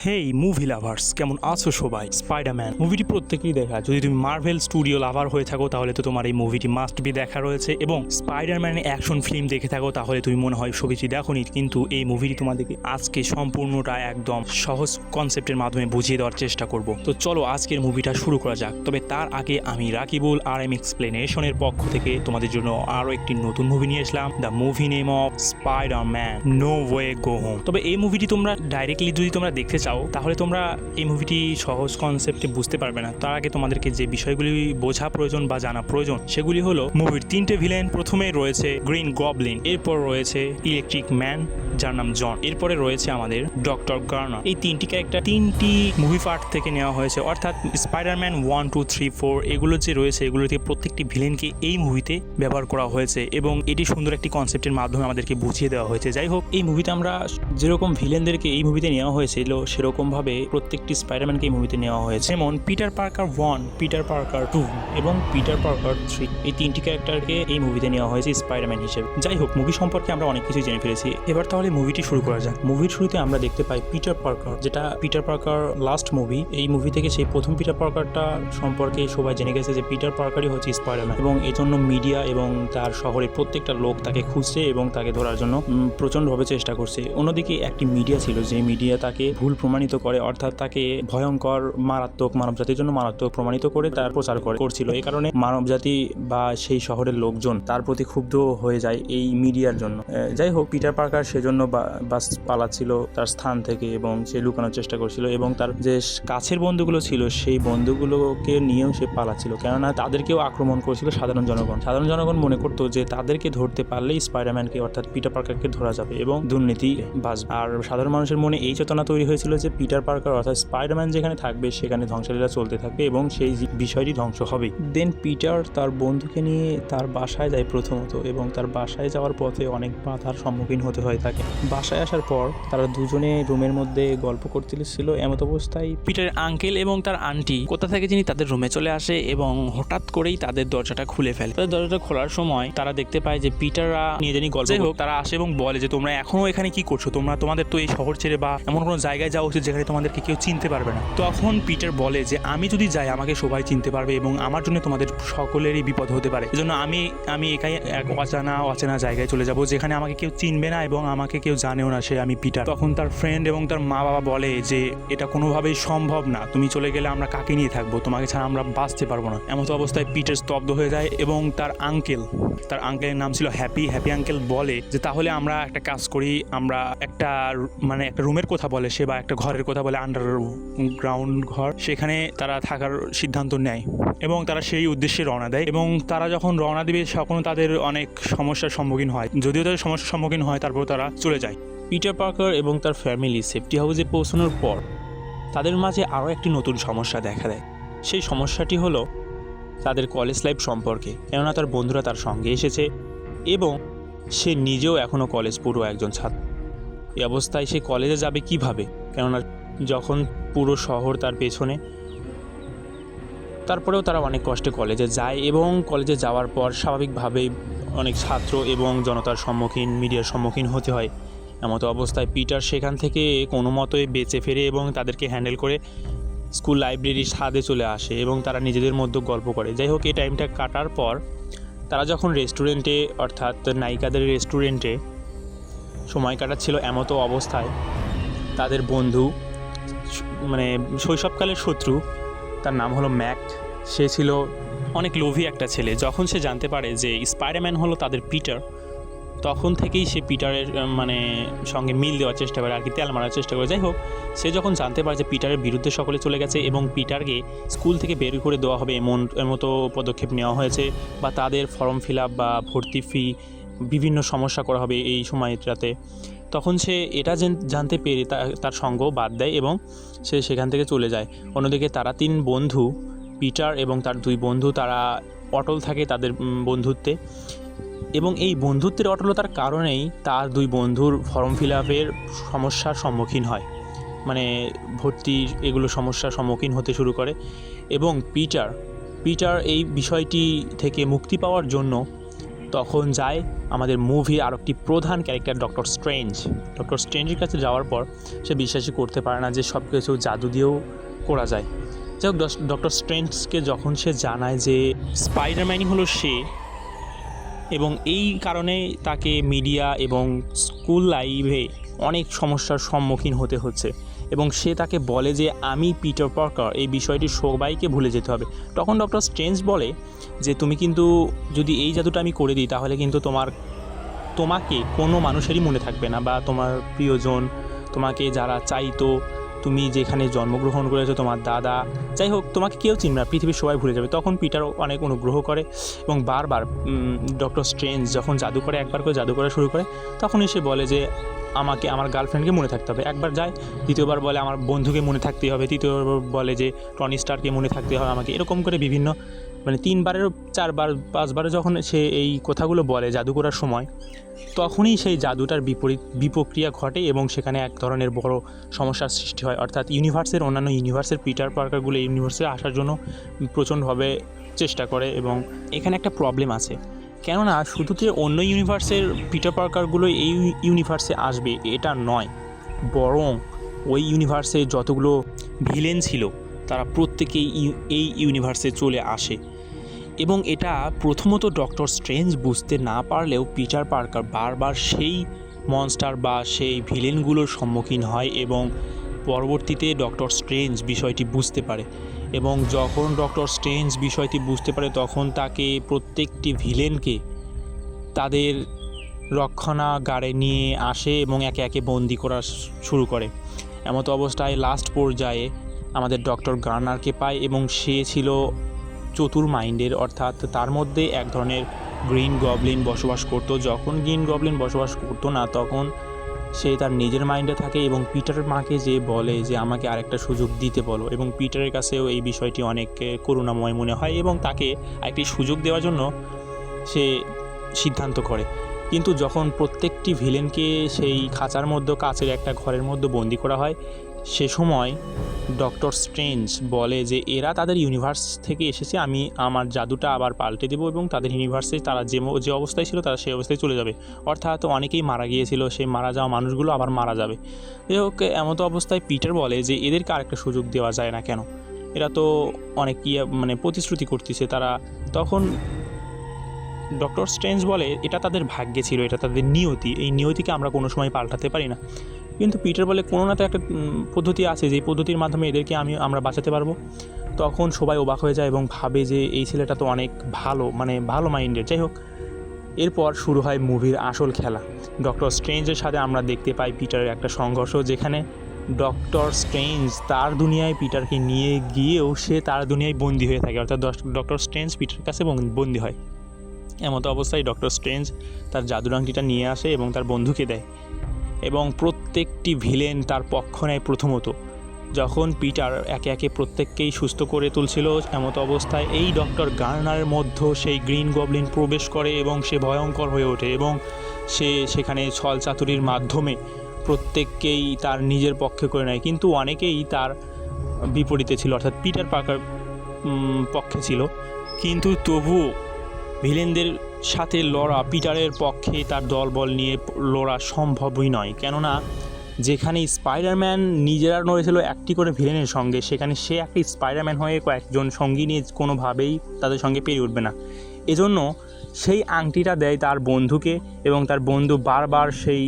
হেই movie lovers, কেমন আছো সবাই? স্পাইডারম্যান মুভিটি প্রত্যেকেই দেখা। যদি তুমি মার্ভেল স্টুডিও লাভার হয়ে থাকো তাহলে তো তোমার এই মুভিটি মাস্ট বি দেখা রয়েছে, এবং স্পাইডারম্যানের অ্যাকশন ফিল্ম দেখে থাকো তাহলে তুমি মনে হয় ছবিটি দেখোনি। কিন্তু এই মুভিটি তোমাদেরকে আজকে সম্পূর্ণটা একদম সহজ কনসেপ্টের মাধ্যমে বুঝিয়ে দেওয়ার চেষ্টা করব। তো চলো আজকের মুভিটা শুরু করা যাক। তবে তার আগে আমি রাকিবুল RM এক্সপ্লেনেশনের পক্ষ থেকে তোমাদের জন্য আরও একটি নতুন মুভি নিয়ে আসলাম, the movie name of Spiderman no way go home. তবে এই মুভিটি তোমরা ডাইরেক্টলি যদি তোমরা দেখতে চাও তাহলে তোমরা এই মুভিটি সহজ কনসেপ্টে বুঝতে পারবে না। তার আগে তোমাদেরকে যে বিষয়গুলি বোঝা প্রয়োজন বা জানা প্রয়োজন সেগুলি হলো মুভির তিনটে ভিলেন। প্রথমে রয়েছে গ্রিন গবলিন, এরপর রয়েছে ইলেকট্রিক ম্যান যার নাম জন, এরপরে রয়েছে আমাদের ডক্টর গার্নার। এই তিনটি ক্যারেক্টার তিনটি মুভি পার্ট থেকে নেওয়া হয়েছে, অর্থাৎ স্পাইডারম্যান 1, 2, 3, 4 এগুলো যে রয়েছে এগুলো থেকে প্রত্যেকটি ভিলেনকে এই মুভিতে ব্যবহার করা হয়েছে এবং এটি সুন্দর একটি কনসেপ্টের মাধ্যমে আমাদেরকে বুঝিয়ে দেওয়া হয়েছে। যাই হোক, এই মুভিতে আমরা যেরকম ভিলেনদেরকে এই মুভিতে নেওয়া হয়েছিল সেরকমভাবে প্রত্যেকটি স্পাইডারম্যানকে এই মুভিতে নেওয়া হয়েছে। যেমন পিটার পার্কার 1, পিটার পার্কার 2 এবং পিটার পার্কার 3, এই তিনটি ক্যারেক্টারকে এই মুভিতে নেওয়া হয়েছে স্পাইডারম্যান হিসেবে। যাই হোক, মুভি সম্পর্কে আমরা অনেক কিছু জেনে ফেলেছি, এবার তাহলে মুভিটি শুরু করা যাক। মুভির শুরুতে আমরা দেখতে পাই পিটার পার্কার, যেটা পিটার পার্কার লাস্ট মুভি। এই মুভি থেকে সেই প্রথম পিটার পার্কারটা সম্পর্কে সবাই জেনে গেছে যে পিটার পার্কারই হচ্ছে স্পাইডারম্যান, এবং এই জন্য মিডিয়া এবং তার শহরের প্রত্যেকটা লোক তাকে খুঁজছে এবং তাকে ধরার জন্য প্রচণ্ডভাবে চেষ্টা করছে। অন্যদিকে একটি মিডিয়া ছিল যে মিডিয়া তাকে ভুল প্রমাণিত করে, অর্থাৎ তাকে ভয়ঙ্কর মারাত্মক মানবজাতির জন্য মারাত্মক প্রমাণিত করে তার প্রচার করছিল। এই কারণে মানবজাতি বা সেই শহরের লোকজন তার প্রতি ক্ষুব্ধ হয়ে যায় এই মিডিয়ার জন্য। যাই হোক, পিটার পার্কার সেজন্য বাস পালাচ্ছিল তার স্থান থেকে এবং সে লুকানোর চেষ্টা করছিল, এবং তার যে কাছের বন্ধুগুলো ছিল সেই বন্ধুগুলোকে নিয়েও সে পালাচ্ছিল, কেননা তাদেরকেও আক্রমণ করছিল সাধারণ জনগণ। সাধারণ জনগণ মনে করতো যে তাদেরকে ধরতে পারলেই স্পাইডারম্যানকে অর্থাৎ পিটার পার্কারকে ধরা যাবে এবং দুর্নীতি বাঁচবে। আর সাধারণ মানুষের মনে এই চেতনা তৈরি হয়েছিল যে পিটার পার্কার অর্থাৎ স্পাইডারম্যান যেখানে থাকবে সেখানে ধ্বংসলীলা চলতে থাকবে এবং সেই বিষয়টি ধ্বংস হবে। দেন পিটার তার বন্ধুকে নিয়ে তার বাসায় যায় প্রথমত, এবং তার বাসায় যাওয়ার পথে অনেক বাধার সম্মুখীন হতে হয় তাকে। বাসায় আসার পর তারা দুজনে রুমের মধ্যে গল্প করতেছিল। এমত অবস্থায় পিটারের আঙ্কেল এবং তার আন্টি কোথা থেকে যিনি তাদের রুমে চলে আসে এবং হঠাৎ করেই তাদের দরজাটা খুলে ফেলে। তাদের দরজাটা খোলার সময় তারা দেখতে পায় যে পিটাররা নিয়ে জানি গল্প। যাই হোক, তারা আসে এবং বলে যে তোমরা এখনো এখানে কি করছো, তোমাদের তো এই শহর ছেড়ে বা এমন কোনো জায়গায় যাওয়া উচিত যেখানে তোমাদেরকে কেউ চিনতে পারবে না। তখন পিটার বলে যে আমি যদি যাই আমাকে সবাই চিনতে পারবে এবং আমার জন্য তোমাদের সকলেরই বিপদ হতে পারে, এজন্য আমি একাই এক অচেনা জায়গায় চলে যাব যেখানে আমাকে কেউ চিনবে না এবং আমাকে কেউ জানেও না সে আমি পিটার। তখন তার ফ্রেন্ড এবং তার মা বাবা বলে যে এটা কোনোভাবেই সম্ভব না, তুমি চলে গেলে আমরা কাকে নিয়ে থাকবো, তোমাকে ছাড়া আমরা বাঁচতে পারবো না। এমন অবস্থায় পিটার স্তব্ধ হয়ে যায় এবং তার আঙ্কেলের নাম ছিল হ্যাপি আঙ্কেল বলে যে তাহলে আমরা একটা কাজ করি, আমরা একটা রুমের কথা বলে সে, বা একটা ঘরের কথা বলে, আন্ডারগ্রাউন্ড ঘর, সেখানে তারা থাকার সিদ্ধান্ত নেয় এবং তারা সেই উদ্দেশ্যে রওনা দেয়। এবং তারা যখন রওনা দিবে তখনও তাদের অনেক সমস্যার সম্মুখীন হয়, যদিও তাদের সমস্যার সম্মুখীন হয় তারপর তারা চলে যায়। পিটার পার্কার এবং তার ফ্যামিলি সেফটি হাউসে পৌঁছানোর পর তাদের মাঝে আরও একটি নতুন সমস্যা দেখা দেয়। সেই সমস্যাটি হলো তাদের কলেজ লাইফ সম্পর্কে, কেননা তার বন্ধুরা তার সঙ্গে এসেছে এবং সে নিজেও এখনও কলেজ পুরো একজন ছাত্র। এই অবস্থায় সে কলেজে যাবে কিভাবে, কেননা যখন পুরো শহর তার পেছনে। তারপরেও তারা অনেক কষ্টে কলেজে যায় এবং কলেজে যাওয়ার পর স্বাভাবিকভাবেই অনেক ছাত্র এবং জনতার মিডিয়ার সম্মুখীন হতে হয়। এমতো অবস্থায় পিটার সেখান থেকে কোনো মতোই বেঁচে ফেরে এবং তাদেরকে হ্যান্ডেল করে স্কুল লাইব্রেরির ছাদে চলে আসে এবং তারা নিজেদের মধ্যে গল্প করে। যাই হোক, এই টাইমটা কাটার পর তারা যখন রেস্টুরেন্টে অর্থাৎ নায়িকাদের রেস্টুরেন্টে সময় কাটাচ্ছিল, এমতো অবস্থায় তাদের বন্ধু শৈশবকালের শত্রু, তার নাম হলো ম্যাক, সে ছিল অনেক লোভী একটা ছেলে। যখন সে জানতে পারে যে স্পাইডারম্যান হলো তাদের পিটার, তখন থেকেই সে পিটারের সঙ্গে মিল দেওয়ার চেষ্টা করে, আর কি তেল মারার চেষ্টা করে। যাই হোক, সে যখন জানতে পারে যে পিটারের বিরুদ্ধে সকলে চলে গেছে এবং পিটারকে স্কুল থেকে বের করে দেওয়া হবে এমতো পদক্ষেপ নেওয়া হয়েছে, বা তাদের ফর্ম ফিল আপ বা ভর্তি ফি বিভিন্ন সমস্যা করা হবে এই সময়টাতে, তখন সে এটা জানতে পেরে তার সঙ্গ বাদ দেয় এবং সে সেখান থেকে চলে যায়। অন্যদিকে তারা তিন বন্ধু, পিটার এবং তার দুই বন্ধু, তারা অটল থাকে তাদের বন্ধুত্বে, এবং এই বন্ধুত্বের অটলতার কারণেই তার দুই বন্ধুর ফর্ম ফিল আপের সমস্যার সম্মুখীন হয়, ভর্তির এগুলো সমস্যার সম্মুখীন হতে শুরু করে। এবং পিটার এই বিষয়টি থেকে মুক্তি পাওয়ার জন্য তখন যায় আমাদের মুভির আর একটি প্রধান ক্যারেক্টার ডক্টর স্ট্রেঞ্জের কাছে যাওয়ার পর সে বিশ্বাসই করতে পারে না যে সব কিছু জাদু দিয়েও করা যায়। যাই হোক, ডক্টর স্ট্রেঞ্জকে যখন সে জানায় যে স্পাইডারম্যানই হলো সে, এবং এই কারণে তাকে মিডিয়া এবং স্কুল লাইফে অনেক সমস্যার সম্মুখীন হতে হচ্ছে, এবং সে তাকে বলে যে আমি পিটার পার্কার, এই বিষয়টি সবাইকে ভুলে যেতে হবে। তখন ডক্টর স্ট্রেঞ্জ বলে যে তুমি কিন্তু যদি এই জাদুটা আমি করে দিই তাহলে কিন্তু তোমাকে কোনো মানুষেরই মনে থাকবে না, বা তোমার প্রিয়জন, তোমাকে যারা চাইতো, তুমি যেখানে জন্মগ্রহণ করেছো, তোমার দাদা, যাই হোক, তোমাকে কেউ চিনবে না, পৃথিবীর সবাই ভুলে যাবে। তখন পিটার অনেক অনুগ্রহ করে এবং বারবার ডক্টর স্ট্রেঞ্জ যখন জাদু করে, একবার করে জাদু করা শুরু করে, তখনই সে বলে যে আমাকে আমার গার্লফ্রেন্ডকে মনে থাকতে হবে। একবার যায়, দ্বিতীয়বার বলে আমার বন্ধুকে মনে থাকতেই হবে, তৃতীয়বার বলে যে টনি স্টারকে মনে থাকতে হবে আমাকে। এরকম করে বিভিন্ন, মানে 3বারের 4বার 5বারে যখন সে এই কথাগুলো বলে জাদু করার সময়, তখনই সেই জাদুটার বিপক্রিয়া ঘটে এবং সেখানে এক ধরনের বড় সমস্যার সৃষ্টি হয়। অর্থাৎ অন্যান্য ইউনিভার্সের পিটার পার্কারগুলো এই ইউনিভার্সে আসার জন্য প্রচণ্ডভাবে চেষ্টা করে, এবং এখানে একটা প্রবলেম আছে। কেননা শুধু যে অন্য ইউনিভার্সের পিটার পার্কারগুলো এই ইউনিভার্সে আসবে এটা নয়, বরং ওই ইউনিভার্সে যতগুলো ভিলেন ছিল তারা প্রত্যেকেই এই ইউনিভার্সে চলে আসে। এবং এটা প্রথমত ডক্টর স্ট্রেঞ্জ বুঝতে না পারলেও পিটার পার্কার বারবার সেই মনস্টার বা সেই ভিলেনগুলোর সম্মুখীন হয়, এবং পরবর্তীতে ডক্টর স্ট্রেঞ্জ বিষয়টি বুঝতে পারে। এবং যখন ডক্টর স্ট্রেঞ্জ বিষয়টি বুঝতে পারে তখন তাকে প্রত্যেকটি ভিলেনকে তাদের রক্ষণাগারে নিয়ে আসে এবং একে একে বন্দি করা শুরু করে। এমতো অবস্থায় লাস্ট পর্যায়ে আমাদের ডক্টর গার্নারকে পায়, এবং সে ছিল চতুর মাইন্ডের, অর্থাৎ তার মধ্যে এক ধরনের গ্রিন গবলিন বসবাস করতো। যখন গ্রিন গবলিন বসবাস করতো না তখন সে তার নিজের মাইন্ডে থাকে এবং পিটারের মাকে যে বলে যে আমাকে আরেকটা সুযোগ দিতে বলো, এবং পিটারের কাছেও এই বিষয়টি অনেক করুণাময় মনে হয় এবং তাকে আরেকটি সুযোগ দেওয়ার জন্য সে সিদ্ধান্ত করে। কিন্তু যখন প্রত্যেকটি ভিলেনকে সেই খাঁচার মধ্যে, কাচের একটা ঘরের মধ্যে বন্দি করা হয়, সে সময় ডক্টর স্ট্রেঞ্জ বলে যে এরা তাদের ইউনিভার্স থেকে এসেছে, আমি আমার জাদুটা আবার পাল্টে দেবো এবং তাদের ইউনিভার্সে তারা যে অবস্থায় ছিল তারা সেই অবস্থায় চলে যাবে। অর্থাৎ অনেকেই মারা গিয়েছিল, সেই মারা যাওয়া মানুষগুলো আবার মারা যাবে। যাই হোক, এমতো অবস্থায় পিটার বলে যে এদেরকে আরেকটা সুযোগ দেওয়া যায় না কেন, এরা তো অনেক প্রতিশ্রুতি করতেছে তারা। তখন ডক্টর স্ট্রেঞ্জ বলে এটা তাদের ভাগ্যে ছিল, এটা তাদের নিয়তি, এই নিয়তিকে আমরা কোনো সময় পাল্টাতে পারি না। কিন্তু পিটার বলে কোনো না তো একটা পদ্ধতি আছে, যে পদ্ধতির মাধ্যমে এদেরকে আমরা বাঁচাতে পারবো। তখন সবাই অবাক হয়ে যায় এবং ভাবে যে এই ছেলেটা তো অনেক ভালো মাইন্ডের। যাই হোক, এরপর শুরু হয় মুভির আসল খেলা। ডক্টর স্ট্রেঞ্জের সাথে আমরা দেখতে পাই পিটারের একটা সংঘর্ষ, যেখানে ডক্টর স্ট্রেঞ্জ তার দুনিয়ায় পিটারকে নিয়ে গিয়েও সে তার দুনিয়ায় বন্দী হয়ে থাকে, অর্থাৎ ডক্টর স্ট্রেঞ্জ পিটারের কাছে বন্দী হয়। এমতো অবস্থায় ডক্টর স্ট্রেঞ্জ তার জাদুর আংটিটা নিয়ে আসে এবং তার বন্ধুকে দেয়, এবং প্রত্যেকটি ভিলেন তার পক্ষ নেয়। প্রথমত যখন পিটার একে একে প্রত্যেককেই সুস্থ করে তুলছিল, এমতো অবস্থায় এই ডক্টর গার্নারের মধ্যে সেই গ্রিন গবলিন প্রবেশ করে এবং সে ভয়ঙ্কর হয়ে ওঠে, এবং সে সেখানে ছল চাতুরির মাধ্যমে প্রত্যেককেই তার নিজের পক্ষে করে নেয়। কিন্তু অনেকেই তার বিপরীতে ছিল, অর্থাৎ পিটার পার্কার পক্ষে ছিল। কিন্তু তবুও ভিলেনদের সাথে লড়া, পিটারের পক্ষে তার দলবল নিয়ে লড়া সম্ভবই নয়। কেননা যেখানে স্পাইডারম্যান নিজেরা লড়েছিল একটি করে ভিলেনের সঙ্গে, সেখানে সে একটি স্পাইডারম্যান হয়ে কয়েকজন সঙ্গী নিয়ে কোনোভাবেই তাদের সঙ্গে পেরে উঠবে না। এজন্য সেই আংটিটা দেয় তার বন্ধুকে, এবং তার বন্ধু বারবার সেই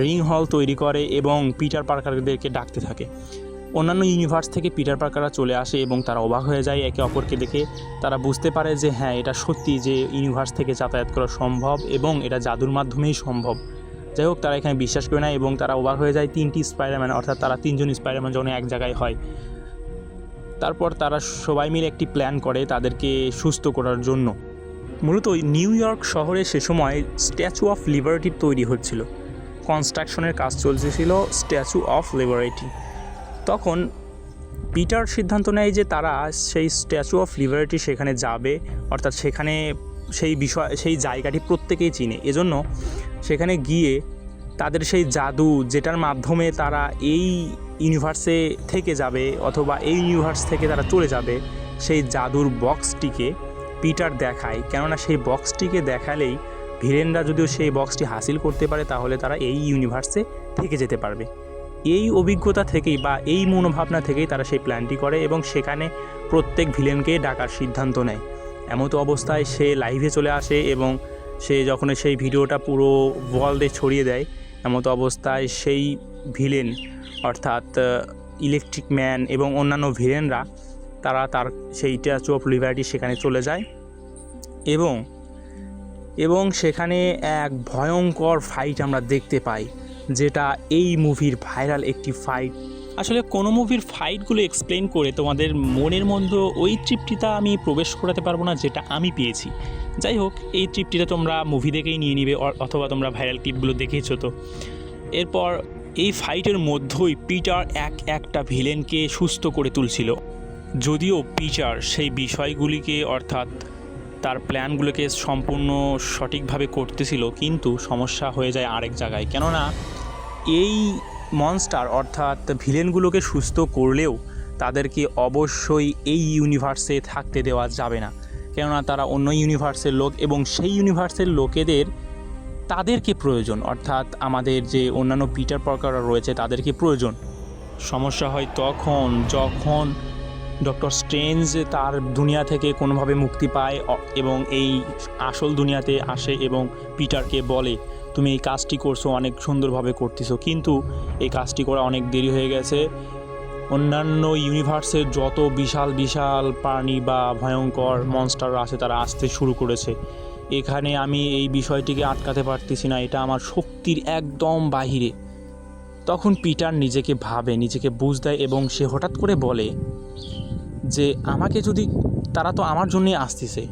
রিং হল তৈরি করে এবং পিটার পার্কারদেরকে ডাকতে থাকে। অন্যান্য ইউনিভার্স থেকে পিটার পার্কাররা চলে আসে এবং তারা অবাক হয়ে যায় একে অপরকে দেখে। তারা বুঝতে পারে যে হ্যাঁ, এটা সত্যি যে ইউনিভার্স থেকে যাতায়াত করা সম্ভব এবং এটা জাদুর মাধ্যমেই সম্ভব। যাই হোক, তারা এখানে বিশ্বাস করে না এবং তারা অবাক হয়ে যায় 3টি স্পাইডারম্যান, অর্থাৎ তারা 3জন স্পাইডারম্যান যখন এক জায়গায় হয়। তারপর তারা সবাই মিলে একটি প্ল্যান করে তাদেরকে সুস্থ করার জন্য। মূলত নিউ ইয়র্ক শহরে সে সময় স্ট্যাচু অফ লিবার্টি তৈরি হচ্ছিল, কনস্ট্রাকশনের কাজ চলতেছিল স্ট্যাচু অফ লিবার্টি। তখন পিটার সিদ্ধান্ত নেয় যে তারা সেই স্ট্যাচু অফ লিবার্টি সেখানে যাবে, অর্থাৎ সেখানে সেই জায়গাটি প্রত্যেকেই চিনে। এজন্য সেখানে গিয়ে তাদের সেই জাদু, যেটার মাধ্যমে তারা এই ইউনিভার্সে থেকে যাবে অথবা এই ইউনিভার্স থেকে তারা চলে যাবে, সেই জাদুর বক্সটিকে পিটার দেখায়, কেননা সেই বক্সটিকে দেখালেই ভিলেনরা যদিও সেই বক্সটি হাসিল করতে পারে তাহলে তারা এই ইউনিভার্সে থেকে যেতে পারবে। এই অভিজ্ঞতা থেকেই বা এই মনোভাবনা থেকেই তারা সেই প্ল্যানটি করে এবং সেখানে প্রত্যেক ভিলেনকে ডাকার সিদ্ধান্ত নেয়। এমতো অবস্থায় সে লাইভে চলে আসে এবং সে যখন সেই ভিডিওটা পুরো ওয়ার্ল্ডে ছড়িয়ে দেয়, এমতো অবস্থায় সেই ভিলেন অর্থাৎ ইলেকট্রিক ম্যান এবং অন্যান্য ভিলেনরা তারা তার সেই স্ট্যাচু অফ লিবার্টি সেখানে চলে যায় এবং সেখানে এক ভয়ঙ্কর ফাইট আমরা দেখতে পাই, যেটা এই মুভির ভাইরাল একটি ফাইট। আসলে কোনো মুভির ফাইটগুলো এক্সপ্লেন করে তোমাদের মনের মধ্যে ওই তৃপ্তিটা আমি প্রবেশ করাতে পারবো না যেটা আমি পেয়েছি। যাই হোক, এই তৃপ্তিটা তোমরা মুভি দেখেই নিয়ে নিবে অথবা তোমরা ভাইরাল ক্লিপগুলো দেখেছো। তো এরপর এই ফাইটের মধ্যেই পিটার একটা ভিলেনকে সুস্থ করে তুলছিল। যদিও পিটার সেই বিষয়গুলিকে অর্থাৎ তার প্ল্যানগুলোকে সম্পূর্ণ সঠিকভাবে করতেছিল, কিন্তু সমস্যা হয়ে যায় আরেক জায়গায়। কেননা এই মনস্টার অর্থাৎ ভিলেনগুলোকে সুস্থ করলেও তাদেরকে অবশ্যই এই ইউনিভার্সে থাকতে দেওয়া যাবে না, কেননা তারা অন্য ইউনিভার্সের লোক এবং সেই ইউনিভার্সের লোকেদের তাদেরকে প্রয়োজন, অর্থাৎ আমাদের যে অন্যান্য পিটার পার্কাররা রয়েছে তাদেরকে প্রয়োজন। সমস্যা হয় তখন যখন ডক্টর স্ট্রেঞ্জ তার দুনিয়া থেকে কোনোভাবে মুক্তি পায় এবং এই আসল দুনিয়াতে আসে এবং পিটারকে বলে, তুমি এই কাজটি করছো, অনেক সুন্দরভাবে করতেছো, কিন্তু এই কাজটি করা অনেক দেরি হয়ে গেছে। অন্যান্য ইউনিভার্সের যত বিশাল বিশাল প্রাণী বা ভয়ঙ্কর মনস্টার আছে তারা আসতে শুরু করেছে। এখানে আমি এই বিষয়টিকে আটকাতে পারতেছি না, এটা আমার শক্তির একদম বাহিরে। তখন পিটার নিজেকে ভাবে, নিজেকে বুঝ দেয় এবং সে হঠাৎ করে বলে যে আমাকে যদি, তারা তো আমার জন্যই আসতেছে,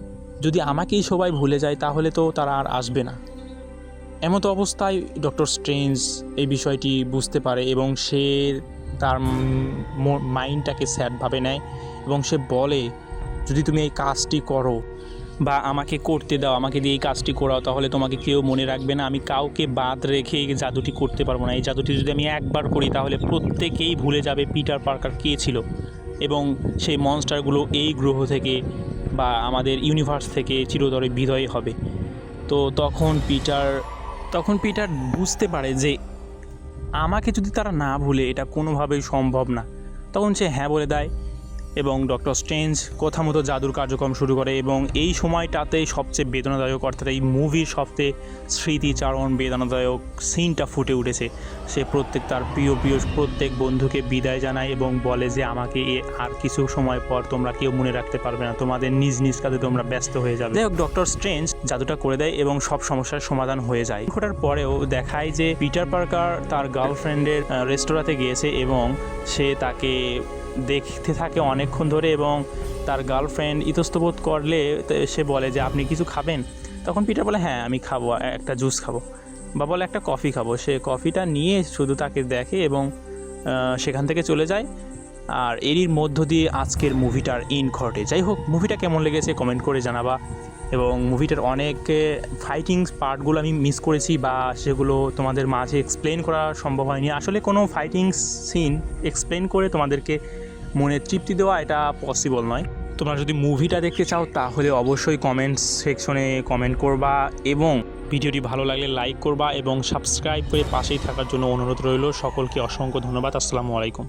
যদি আমাকেই সবাই ভুলে যায় তাহলে তো তারা আর আসবে না। এমতো অবস্থায় ডক্টর স্ট্রেঞ্জ এই বিষয়টি বুঝতে পারে এবং সে তার মাইন্ডটাকে স্যাডভাবে নেয় এবং সে বলে, যদি তুমি এই কাজটি করো বা আমাকে করতে দাও, আমাকে দিয়ে এই কাজটি করাও, তাহলে তোমাকে কেউ মনে রাখবে না, আমি কাউকে বাদ রেখে এই জাদুটি করতে পারবো না। এই জাদুটি যদি আমি একবার করি তাহলে প্রত্যেকেই ভুলে যাবে পিটার পার্কার কে ছিল এবং সেই মনস্টারগুলো এই গ্রহ থেকে বা আমাদের ইউনিভার্স থেকে চিরতরে বিদায় হবে। তো তখন পিটার বুঝতে পারে যে আমাকে যদি তারা না ভুলে এটা কোনোভাবেই সম্ভব না। তখন সে হ্যাঁ বলে দেয় এবং ডক্টর স্ট্রেঞ্জ কথা মতো জাদুর কার্যক্রম শুরু করে এবং এই সময়টাতে সবচেয়ে বেদনাদায়ক অর্থাৎ এই মুভির সবচেয়ে স্মৃতিচারণ বেদনাদায়ক সিনটা ফুটে উঠেছে। সে তার প্রিয় প্রত্যেক বন্ধুকে বিদায় জানায় এবং বলে যে আমাকে আর কিছু সময় পর তোমরা কেউ মনে রাখতে পারবে না, তোমাদের নিজ নিজ কাজে তোমরা ব্যস্ত হয়ে যাবে। যাই হোক, ডক্টর স্ট্রেঞ্জ জাদুটা করে দেয় এবং সব সমস্যার সমাধান হয়ে যায়। ঘটার পরেও দেখায় যে পিটার পার্কার তার গার্লফ্রেন্ডের রেস্তোরাঁতে গিয়েছে এবং সে তাকে দেখতে থাকে অনেকক্ষণ ধরে এবং তার গার্লফ্রেন্ড ইতস্তবোধ করলে সে বলে যে আপনি কিছু খাবেন? তখন পিটার বলে হ্যাঁ আমি খাবো, একটা জুস খাবো, বা বলে একটা কফি খাবো। সে কফিটা নিয়ে শুধু তাকে দেখে এবং সেখান থেকে চলে যায়। আর এরই মধ্য দিয়ে আজকের মুভিটার এন্ড ঘটে। যাই হোক, মুভিটা কেমন লেগেছে কমেন্ট করে জানাবা এবং মুভিটার অনেক ফাইটিং পার্টগুলো আমি মিস করেছি বা সেগুলো তোমাদের মাঝে এক্সপ্লেন করা সম্ভব হয়নি। আসলে কোনো ফাইটিং সিন এক্সপ্লেন করে তোমাদেরকে মনে তৃপ্তি দেওয়া এটা পসিবল নয়। তোমরা যদি মুভিটা দেখতে চাও তাহলে অবশ্যই কমেন্টস সেকশনে কমেন্ট করবা এবং ভিডিওটি ভালো লাগলে লাইক করবা এবং সাবস্ক্রাইব করে পাশেই থাকার জন্য অনুরোধ রইল। সকলকে অসংখ্য ধন্যবাদ। আসসালামু আলাইকুম।